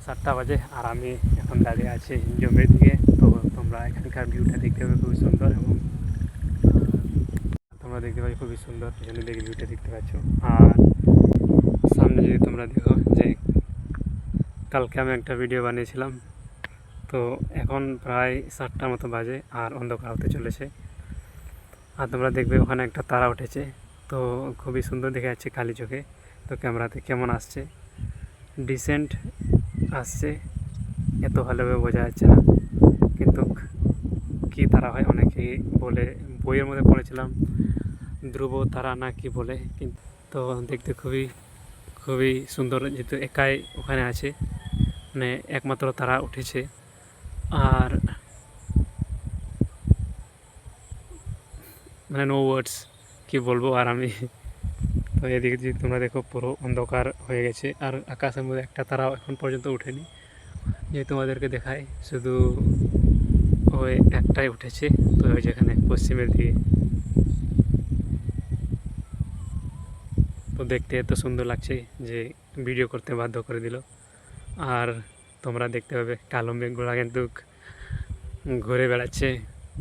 7টা বাজে আর আমি এখন দাঁড়িয়ে আছি জমির দিকে। তো তোমরা এখানকার ভিউটা দেখতে পাবে খুবই সুন্দর, এবং তোমরা দেখতে পাবে খুবই সুন্দর পিছনে দিকে ভিউটা দেখতে পাচ্ছ। আর সামনে যদি তোমরা দেখো যে কালকে আমি একটা ভিডিও বানিয়েছিলাম, তো এখন প্রায় 7টার মতো বাজে আর অন্ধকার হতে চলেছে। আর তোমরা দেখবে ওখানে একটা তারা উঠেছে, তো খুবই সুন্দর দেখে যাচ্ছে খালি চোখে। তো ক্যামেরাতে কেমন আসছে, ডিসেন্ট আসছে, এত ভালোভাবে বোঝা যাচ্ছে না, কিন্তু কী তারা হয় অনেকেই বলে, বইয়ের মধ্যে পড়েছিলাম ধ্রুব তারা না কি বলে, কিন্তু তো দেখতে খুবই খুবই সুন্দর, যেহেতু একাই ওখানে আছে, মানে একমাত্র তারা উঠেছে। আর মানে নো ওয়ার্ডস কী বলবো আর আমি। তো এদিকে যদি তোমরা দেখো পুরো অন্ধকার হয়ে গেছে, আর আকাশের মধ্যে একটা তারাও এখন পর্যন্ত উঠেনি। যে তোমাদেরকে দেখায় শুধু ওই একটাই উঠেছে, তো ওই যেখানে পশ্চিমের দিকে। তো দেখতে এত সুন্দর লাগছে যে ভিডিও করতে বাধ্য করে দিল। আর তোমরা দেখতে পাবে কালো মেঘগুলো কিন্তু ঘুরে বেড়াচ্ছে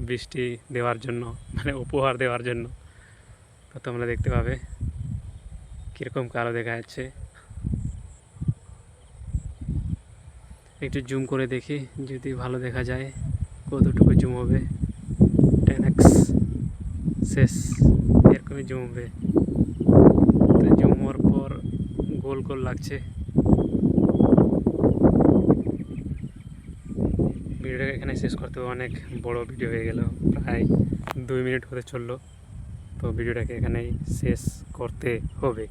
বৃষ্টি দেওয়ার জন্য, মানে উপহার দেওয়ার জন্য। তো তোমরা দেখতে পাবে কীরকম কালো দেখা যাচ্ছে। একটু জুম করে দেখি যদি ভালো দেখা যায়, কতটুকু জুম হবে। 10x শেষ, এরকমই জুম হবে। তো জুম হওয়ার পর গোল গোল লাগছে। ভিডিওটা এখানে শেষ করতে হবে, অনেক বড় ভিডিও হয়ে গেল, প্রায় 2 মিনিট হতে চললো। তো ভিডিওটাকে এখানেই শেষ করতে হবে।